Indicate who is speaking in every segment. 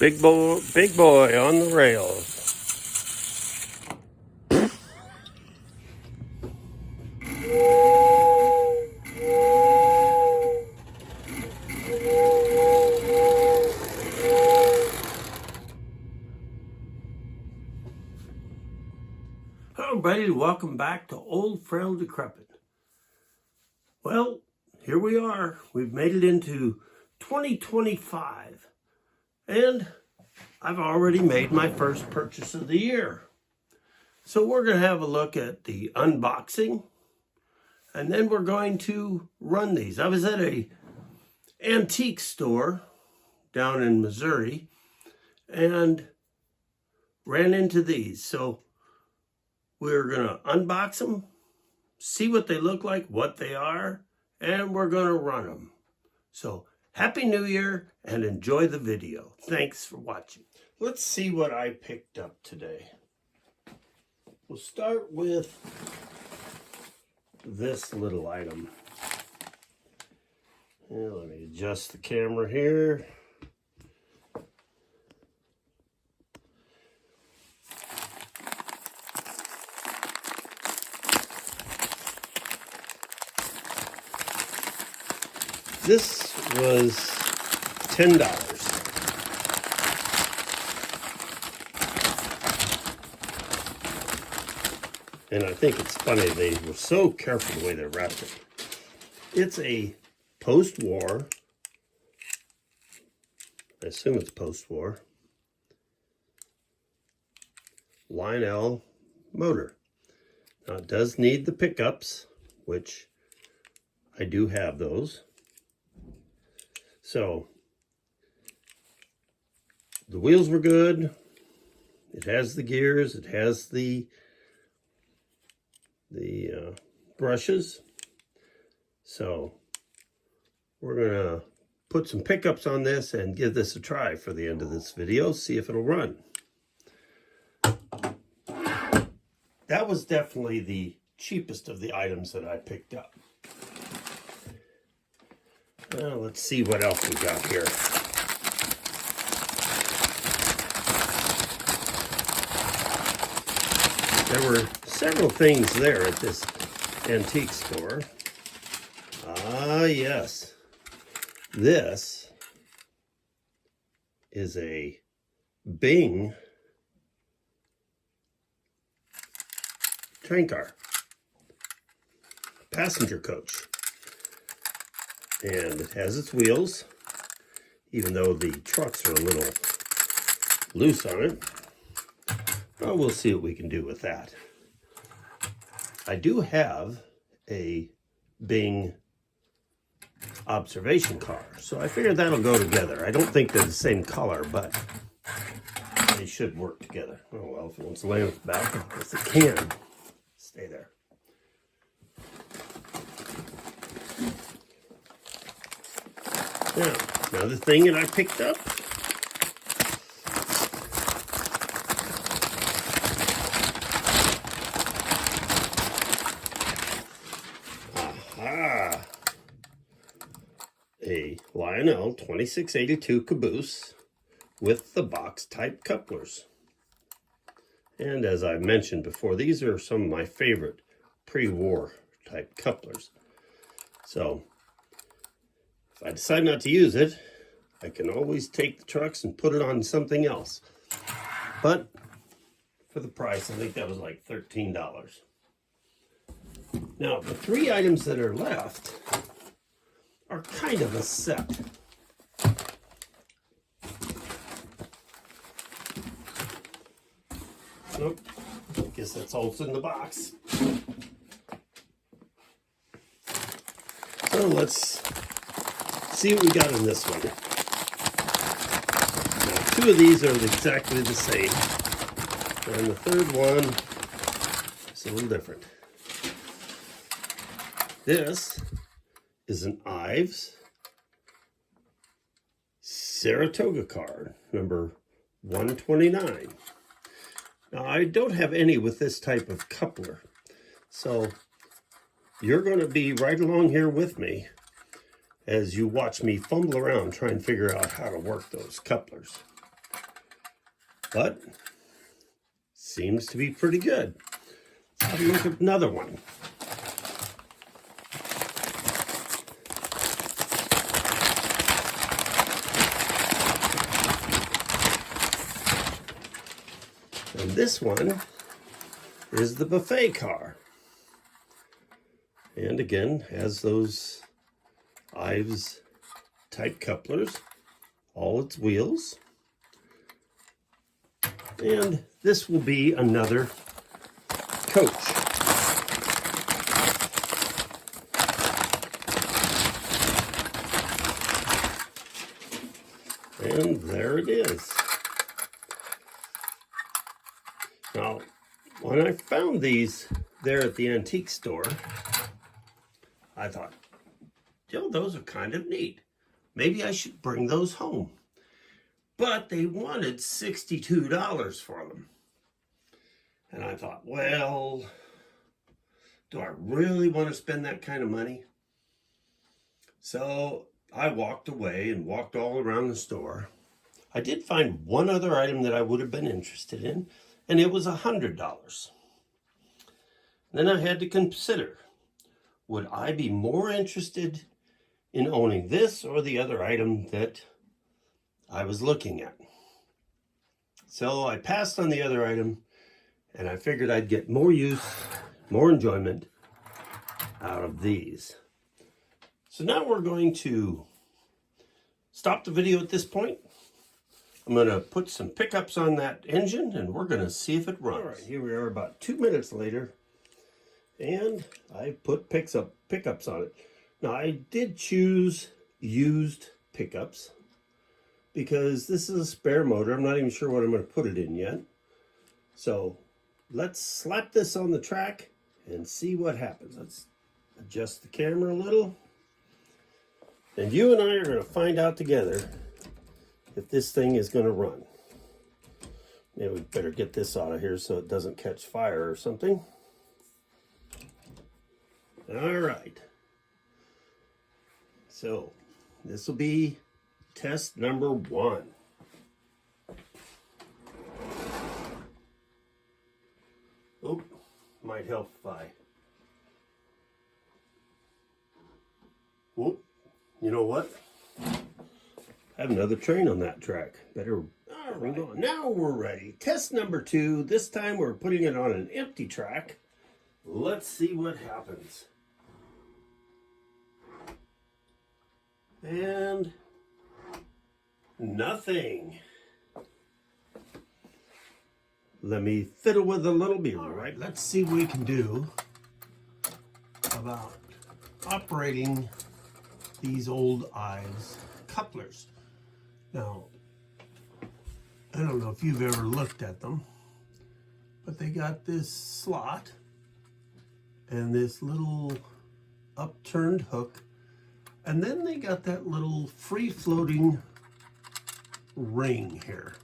Speaker 1: Big boy on the rails. Hello, everybody. Welcome back to Old Frail Decrepit. Well, here we are. We've made it into 2025, and I've already made my first purchase of the year. So we're going to have a look at the unboxing, and then we're going to run these. I was at a antique store down in Missouri and ran into these. So we're going to unbox them, see what they look like, what they are, and we're going to run them. So Happy New Year and enjoy the video. Thanks for watching. Let's see what I picked up today. We'll start with this little item. Let me adjust the camera here. This was $10. And I think it's funny, they were so careful the way they wrapped it. It's a post-war, I assume it's post-war, Lionel motor. Now it does need the pickups, which I do have those. So the wheels were good. It has the gears. It has the brushes. So we're gonna put some pickups on this and give this a try for the end of this video. See if it'll run. That was definitely the cheapest of the items that I picked up. Well, let's see what else we got here. There were several things there at this antique store. Ah, yes. This is a Bing train car, passenger coach. And it has its wheels, even though the trucks are a little loose on it. Well, we'll see what we can do with that. I do have a Bing observation car, so I figured that'll go together. I don't think they're the same color, but they should work together. Oh well, if it wants to lay on its back, I guess it can. Stay there. Now, another thing that I picked up. Aha! A Lionel 2682 caboose with the box type couplers. And as I mentioned before, these are some of my favorite pre-war type couplers. So if I decide not to use it, I can always take the trucks and put it on something else. But for the price, I think that was like $13. Now, the three items that are left are kind of a set. Nope, I guess that's all that's in the box. So let's see what we got in this one. Now, two of these are exactly the same, and the third one is a little different. This is an Ives Saratoga card, number 129. Now, I don't have any with this type of coupler, so you're going to be right along here with me as you watch me fumble around trying to figure out how to work those couplers. but seems to be pretty good. Let's have a look at another one. And this one is the buffet car. And again, has those Ives type couplers, all its wheels. And this will be another coach. And there it is. Now, when I found these there at the antique store, I thought, those are kind of neat. Maybe I should bring those home. But they wanted $62 for them. And I thought, well, do I really want to spend that kind of money? So I walked away and walked all around the store. I did find one other item that I would have been interested in, and it was $100. Then I had to consider, would I be more interested in owning this or the other item that I was looking at? So I passed on the other item, and I figured I'd get more use, more enjoyment out of these. So now we're going to stop the video at this point. I'm going to put some pickups on that engine, and we're going to see if it runs. All right, here we are about 2 minutes later, and I put pickups on it. Now, I did choose used pickups because this is a spare motor. I'm not even sure what I'm going to put it in yet. So let's slap this on the track and see what happens. Let's adjust the camera a little. And you and I are going to find out together if this thing is going to run. Maybe we better get this out of here so it doesn't catch fire or something. All right. So this will be test number 1. Oh, might help if I... Oh, you know what? I have another train on that track. Better... All right, now we're ready. Test number 2. This time we're putting it on an empty track. Let's see what happens. And nothing. Let me fiddle with a little bit. All right, let's see what we can do about operating these old Ives couplers. Now, I don't know if you've ever looked at them, but they got this slot and this little upturned hook. And then they got that little free-floating ring here,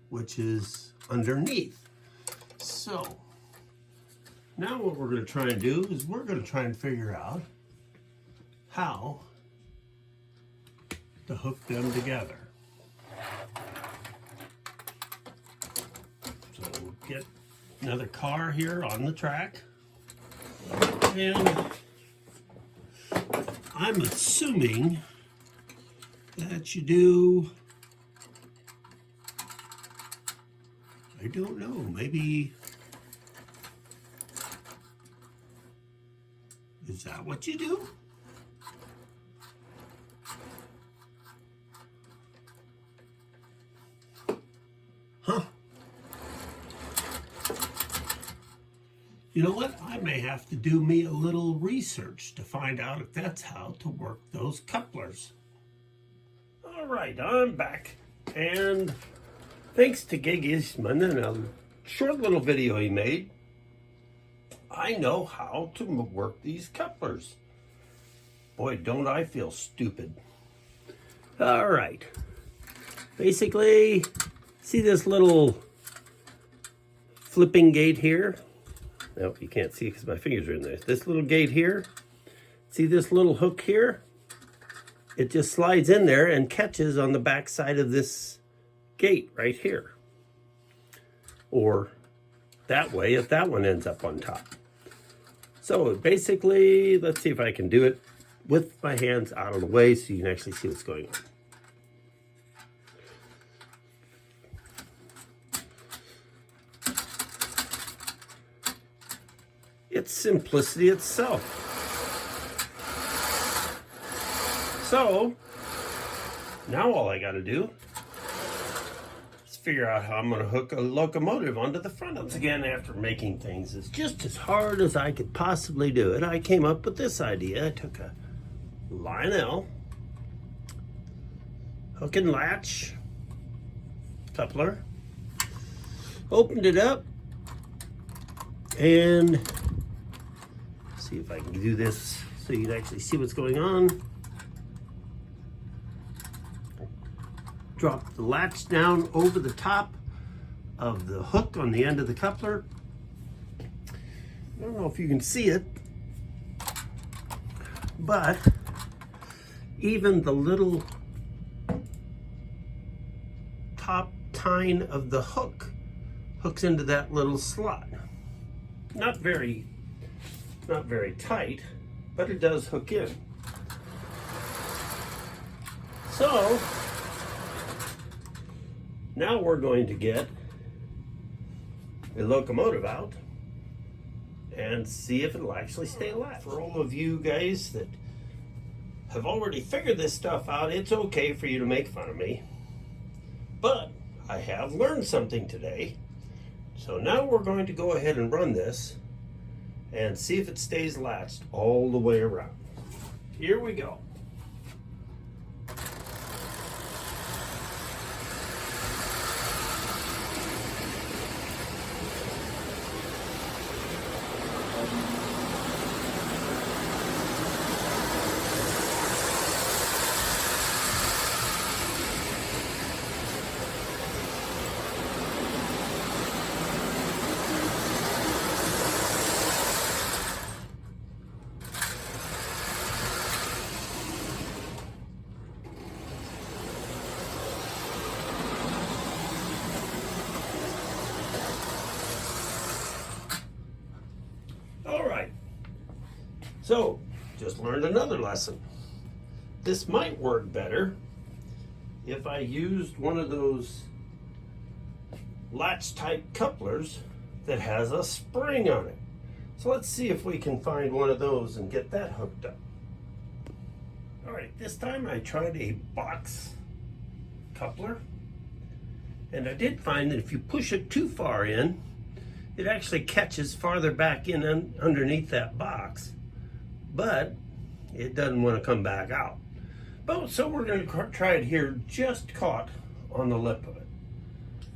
Speaker 1: which is underneath. So, now what we're going to try and do is we're going to try and figure out how to hook them together. So we'll get another car here on the track. And I'm assuming that you do, I don't know, maybe, is that what you do? Huh. You know what? I may have to do me a little research to find out if that's how to work those couplers. All right, I'm back. And thanks to Gig Eastman and a short little video he made, I know how to work these couplers. Boy, don't I feel stupid. All right. Basically, see this little flipping gate here? Nope, you can't see because my fingers are in there. This little gate here, see this little hook here? It just slides in there and catches on the back side of this gate right here. Or that way if that one ends up on top. So basically, let's see if I can do it with my hands out of the way so you can actually see what's going on. It's simplicity itself. So, now all I got to do is figure out how I'm going to hook a locomotive onto the front. Once again, after making things as just as hard as I could possibly do it, I came up with this idea. I took a Lionel hook and latch coupler, opened it up, and see if I can do this so you can actually see what's going on. Drop the latch down over the top of the hook on the end of the coupler. I don't know if you can see it, but even the little top tine of the hook hooks into that little slot. Not very tight, but it does hook in. So now we're going to get a locomotive out and see if it'll actually stay alive. For all of you guys that have already figured this stuff out, it's okay for you to make fun of me. But I have learned something today. So now we're going to go ahead and run this and see if it stays latched all the way around. Here we go. All right, so just learned another lesson. This might work better if I used one of those latch type couplers that has a spring on it. So let's see if we can find one of those and get that hooked up. All right, this time I tried a box coupler, and I did find that if you push it too far in, it actually catches farther back in underneath that box, but it doesn't want to come back out. But so we're going to try it here, just caught on the lip of it.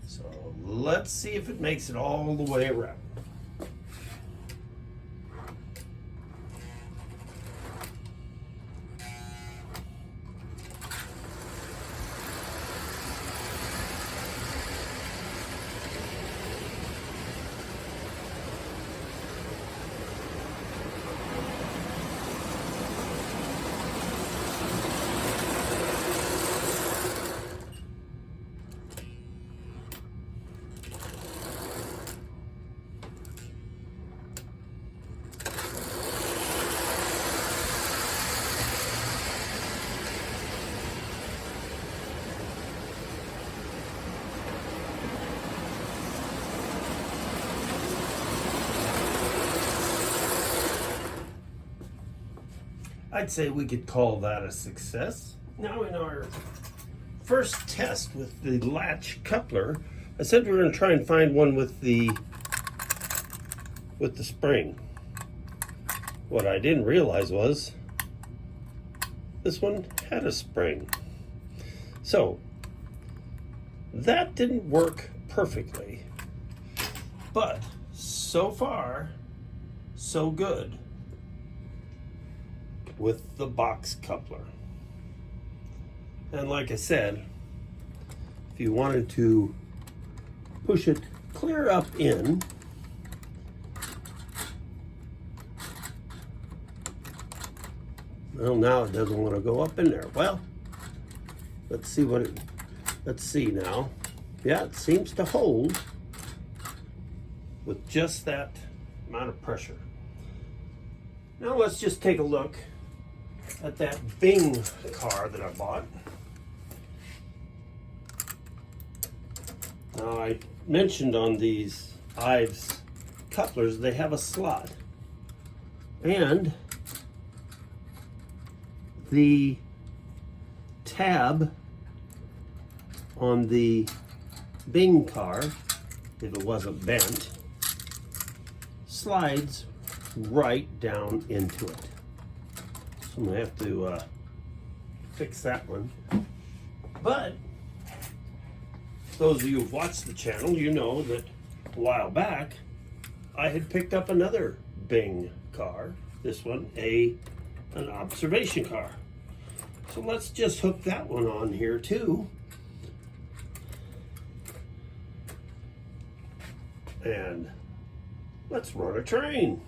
Speaker 1: So let's see if it makes it all the way around. I'd say we could call that a success. Now in our first test with the latch coupler, I said we were going to try and find one with the spring. What I didn't realize was this one had a spring. So that didn't work perfectly, but so far, so good with the box coupler. And like I said, if you wanted to push it clear up in, well, now it doesn't want to go up in there. Well, let's see now. Yeah, it seems to hold with just that amount of pressure. Now let's just take a look at that Bing car that I bought. Now I mentioned on these Ives couplers, they have a slot. And the tab on the Bing car, if it wasn't bent, slides right down into it. So I'm gonna have to fix that one. But those of you who've watched the channel, you know that a while back I had picked up another Bing car. This one, an observation car. So let's just hook that one on here too. And let's run a train.